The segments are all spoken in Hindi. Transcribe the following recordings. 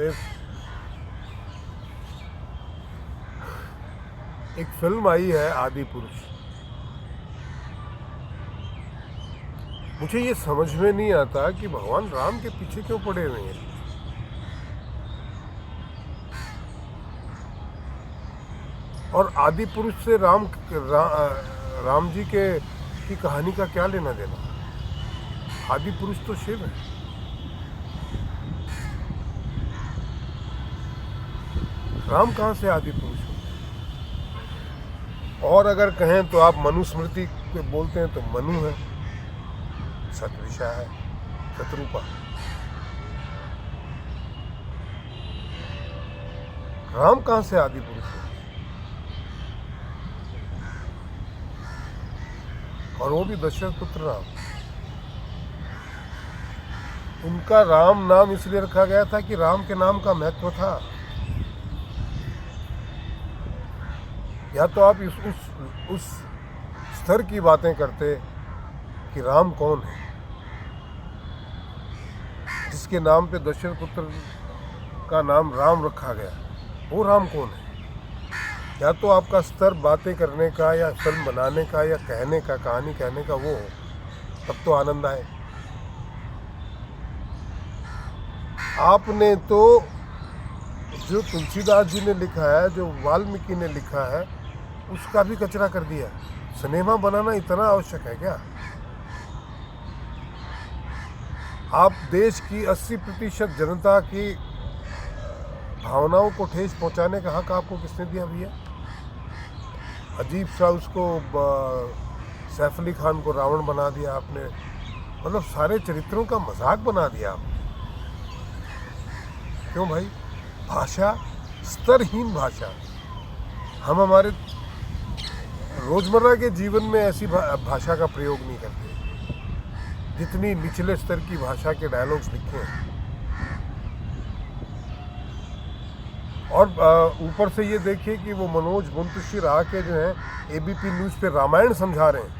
एक फिल्म आई है आदि पुरुष। मुझे ये समझ में नहीं आता कि भगवान राम के पीछे क्यों पड़े हुए हैं। और आदि पुरुष से राम जी के की कहानी का क्या लेना देना। आदि पुरुष तो शिव है। राम कहाँ से आदि पुरुष हो। और अगर कहें तो आप मनुस्मृति पे बोलते हैं तो मनु है, सतविषा है, शत्रुपा। राम कहाँ से आदि पुरुष है। और वो भी दशरथ पुत्र राम। उनका राम नाम इसलिए रखा गया था कि राम के नाम का महत्व था। या तो आप उस स्तर की बातें करते कि राम कौन है, जिसके नाम पे दशरथ पुत्र का नाम राम रखा गया, वो राम कौन है। या तो आपका स्तर बातें करने का या फिल्म बनाने का या कहने का, कहानी कहने का वो हो, तब तो आनंद आए। आपने तो जो तुलसीदास जी ने लिखा है, जो वाल्मीकि ने लिखा है, उसका भी कचरा कर दिया। सिनेमा बनाना इतना आवश्यक है क्या। आप देश की 80% जनता की भावनाओं को ठेस पहुंचाने का हक आपको किसने दिया भैया। अजीब सा उसको सैफ अली खान को रावण बना दिया आपने। मतलब सारे चरित्रों का मजाक बना दिया आपने। क्यों भाई। भाषा स्तरहीन भाषा। हम हमारे रोजमर्रा के जीवन में ऐसी भाषा का प्रयोग नहीं करते जितनी निचले स्तर की भाषा के डायलॉग्स लिखे हैं। और ऊपर से ये देखिए कि वो मनोज मुंतशिर आके जो है एबीपी न्यूज़ पे रामायण समझा रहे हैं।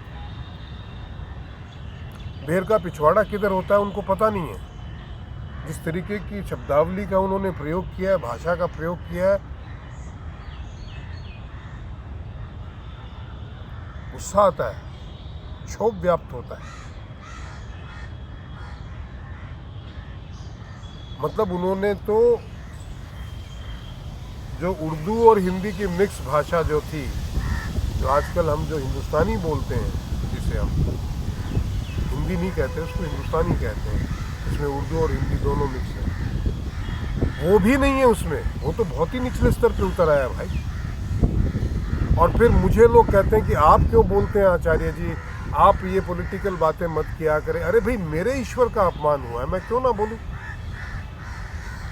बेर का पिछवाड़ा किधर होता है उनको पता नहीं है। जिस तरीके की शब्दावली का उन्होंने प्रयोग किया है, भाषा का प्रयोग किया है, गुस्सा आता है, क्षोभ व्याप्त होता है। मतलब उन्होंने तो जो उर्दू और हिंदी की मिक्स भाषा जो थी, जो आजकल हम जो हिंदुस्तानी बोलते हैं, जिसे हम हिंदी नहीं कहते, उसको हिंदुस्तानी कहते हैं, इसमें उर्दू और हिंदी दोनों मिक्स है, वो भी नहीं है उसमें। वो तो बहुत ही निचले स्तर पे उतर आया भाई। और फिर मुझे लोग कहते हैं कि आप क्यों बोलते हैं आचार्य जी, आप ये पॉलिटिकल बातें मत किया करें। अरे भाई, मेरे ईश्वर का अपमान हुआ है, मैं क्यों ना बोलूं।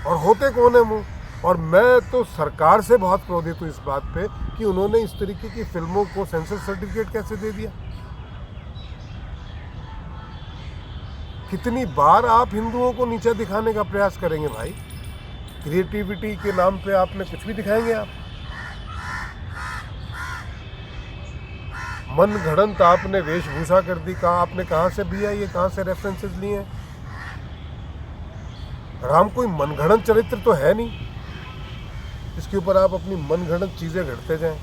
और होते कौन है मुंह। और मैं तो सरकार से बहुत क्रोधित हूँ इस बात पे कि उन्होंने इस तरीके की फिल्मों को सेंसर सर्टिफिकेट कैसे दे दिया। कितनी बार आप हिंदुओं को नीचे दिखाने का प्रयास करेंगे भाई। क्रिएटिविटी के नाम पे आपने कुछ भी दिखाएंगे आप। मन घड़ंत आपने वेशभूषा कर दी। कहाँ आपने कहाँ से भी है ये, कहाँ से रेफरेंसेस लिए हैं। राम कोई मनगढ़ंत चरित्र तो है नहीं इसके ऊपर आप अपनी मनगढ़ंत चीजें घड़ते जाएं।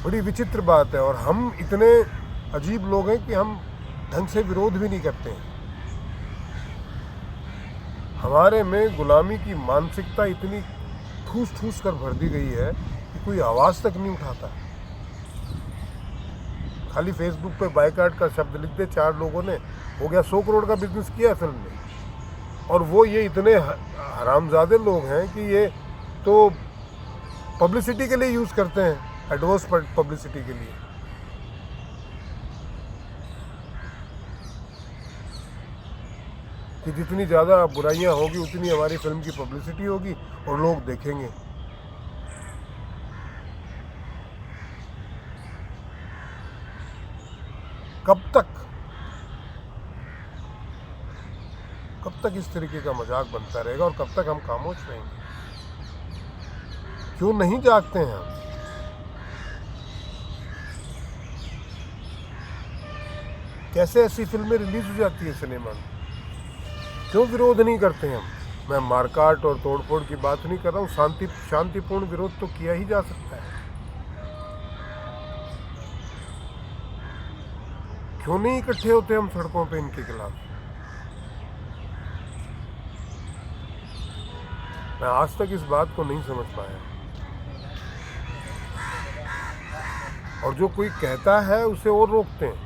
बड़ी विचित्र बात है। और हम इतने अजीब लोग हैं कि हम ढंग से विरोध भी नहीं करते हैं। हमारे में गुलामी की मानसिकता इतनी ठूस ठूस कर भर दी गई है कि कोई आवाज तक नहीं उठाता। खाली फेसबुक पे बायकाट का शब्द लिख दे 4 लोगों ने, हो गया 100 करोड़ का बिजनेस किया है फिल्म ने। और वो ये इतने हरामजादे लोग हैं कि ये तो पब्लिसिटी के लिए यूज करते हैं, एडवर्स पब्लिसिटी के लिए। कि जितनी ज़्यादा बुराइयां होगी उतनी हमारी फिल्म की पब्लिसिटी होगी और लोग देखेंगे। कब तक इस तरीके का मजाक बनता रहेगा और कब तक हम खामोश रहेंगे। क्यों नहीं जागते हैं हम। कैसे ऐसी फिल्में रिलीज हो जाती है सिनेमा में? क्यों विरोध नहीं करते हैं हम? मैं मारकाट और तोड़फोड़ की बात नहीं कर रहा हूँ, शांतिपूर्ण विरोध तो किया ही जा सकता है। क्यों नहीं इकट्ठे होते हम सड़कों पे इनके खिलाफ? मैं आज तक इस बात को नहीं समझ पाया। और जो कोई कहता है उसे और रोकते हैं।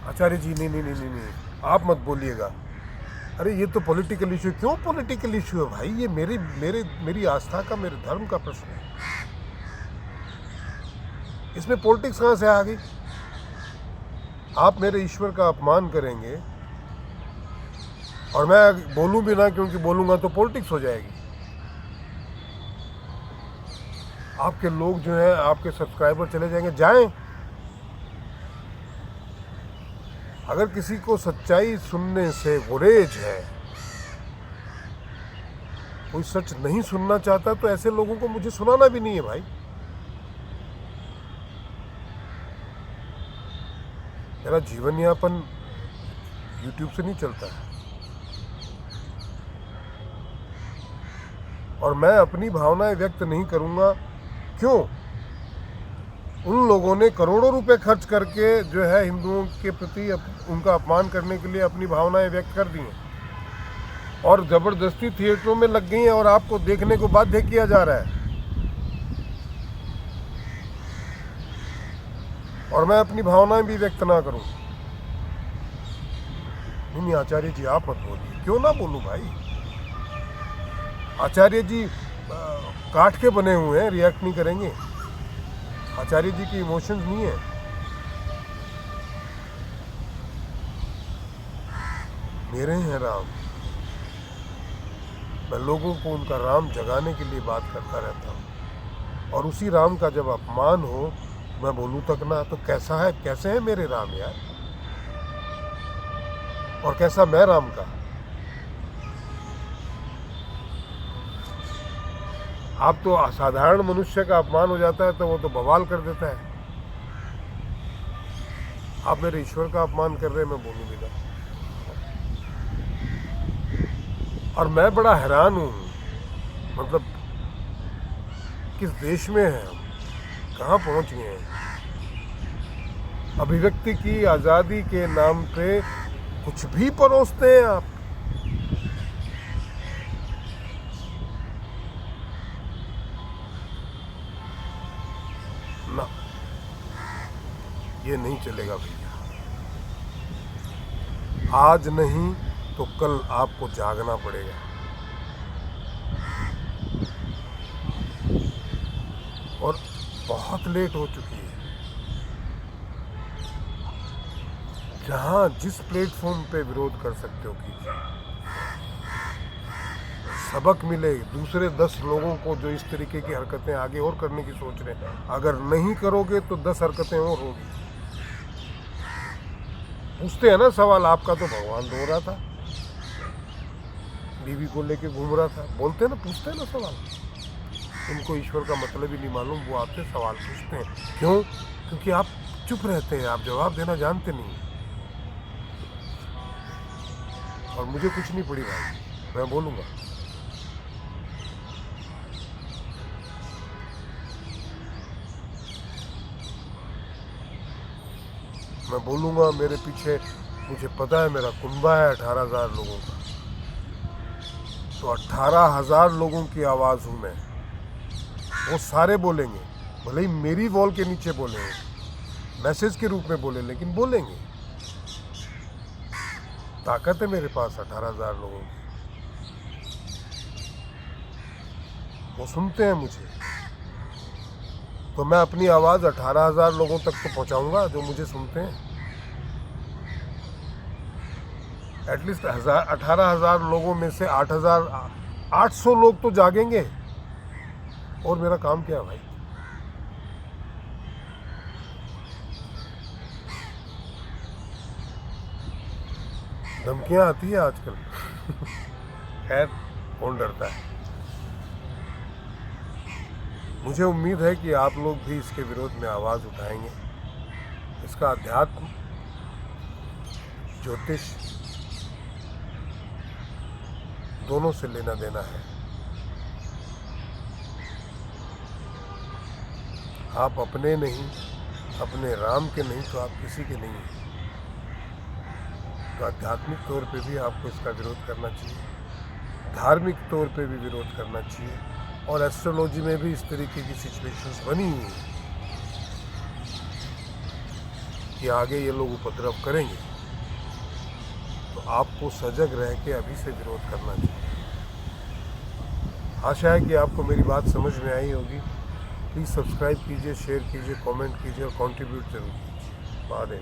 आचार्य जी नहीं, आप मत बोलिएगा। अरे ये तो पॉलिटिकल इशू। क्यों पॉलिटिकल इशू है भाई? ये मेरी आस्था का, मेरे धर्म का प्रश्न है। इसमें पॉलिटिक्स कहाँ से आ गई? आप मेरे ईश्वर का अपमान करेंगे और मैं बोलूं भी ना, क्योंकि बोलूंगा तो पॉलिटिक्स हो जाएगी। आपके लोग जो हैं, आपके सब्सक्राइबर चले जाएंगे। जाएं। अगर किसी को सच्चाई सुनने से गुरेज है, कोई सच नहीं सुनना चाहता, तो ऐसे लोगों को मुझे सुनाना भी नहीं है भाई। मेरा जीवन यापन YouTube से नहीं चलता है, और मैं अपनी भावनाएं व्यक्त नहीं करूंगा। क्यों? उन लोगों ने करोड़ों रुपए खर्च करके जो है हिंदुओं के प्रति उनका अपमान करने के लिए अपनी भावनाएं व्यक्त कर दी हैं, और जबरदस्ती थिएटरों में लग गई हैं और आपको देखने को बाध्य किया जा रहा है। और मैं अपनी भावनाएं भी व्यक्त ना करूं? नहीं आचार्य जी आप मत बोलिए। क्यों ना बोलूं भाई? आचार्य जी काठ के बने हुए हैं, रिएक्ट नहीं करेंगे। आचार्य जी की इमोशंस नहीं है। मेरे हैं राम। मैं लोगों को उनका राम जगाने के लिए बात करता रहता हूँ, और उसी राम का जब अपमान हो, मैं बोलूं तक ना, तो कैसा है, कैसे है मेरे राम यार, और कैसा मैं राम का? आप तो असाधारण मनुष्य का अपमान हो जाता है तो वो तो बवाल कर देता है। आप मेरे ईश्वर का अपमान कर रहे हैं, मैं बोलूं भी ना। और मैं बड़ा हैरान हूँ, मतलब किस देश में है हम, कहाँ पहुँच गए हैं? अभिव्यक्ति की आज़ादी के नाम पे कुछ भी परोसते हैं आप। ना, ये नहीं चलेगा भैया। आज नहीं तो कल आपको जागना पड़ेगा। और बहुत लेट हो चुकी है। जहां जिस प्लेटफॉर्म पे विरोध कर सकते हो कीजिए। सबक मिले दूसरे 10 लोगों को जो इस तरीके की हरकतें आगे और करने की सोच रहे हैं। अगर नहीं करोगे तो 10 हरकतें और होगी। पूछते हैं ना सवाल, आपका तो भगवान रो रहा था, बीवी को लेके घूम रहा था। बोलते हैं ना, पूछते हैं ना सवाल। उनको ईश्वर का मतलब ही नहीं मालूम, वो आपसे सवाल पूछते हैं। क्यों? क्योंकि आप चुप रहते हैं, आप जवाब देना जानते नहीं। और मुझे कुछ नहीं पड़ी भाई, मैं बोलूँगा। मैं बोलूँगा। मेरे पीछे, मुझे पता है मेरा कुनबा है 18,000 लोगों का, तो 18,000 लोगों की आवाज़ हूँ मैं। वो सारे बोलेंगे, भले ही मेरी वॉल के नीचे बोलेंगे, मैसेज के रूप में बोले, लेकिन बोलेंगे। ताकत है मेरे पास 18,000 लोगों की। वो सुनते हैं मुझे, तो मैं अपनी आवाज़ 18,000 लोगों तक तो पहुंचाऊंगा जो मुझे सुनते हैं। एटलीस्ट 18,000 लोगों में से 8,800 लोग तो जागेंगे। और मेरा काम क्या है भाई? धमकियां आती है आजकल। खैर, कौन डरता है? मुझे उम्मीद है कि आप लोग भी इसके विरोध में आवाज़ उठाएंगे। इसका अध्यात्म ज्योतिष दोनों से लेना देना है। आप अपने नहीं, अपने राम के नहीं तो आप किसी के नहीं हैं। तो आध्यात्मिक तौर पे भी आपको इसका विरोध करना चाहिए, धार्मिक तौर पे भी विरोध करना चाहिए, और एस्ट्रोलॉजी में भी इस तरीके की सिचुएशंस बनी हुई हैं कि आगे ये लोग उपद्रव करेंगे। तो आपको सजग रह के अभी से विरोध करना चाहिए। आशा है कि आपको मेरी बात समझ में आई होगी। प्लीज़ सब्सक्राइब कीजिए, शेयर कीजिए, कमेंट कीजिए और कंट्रीब्यूट जरूर कीजिए। बाय।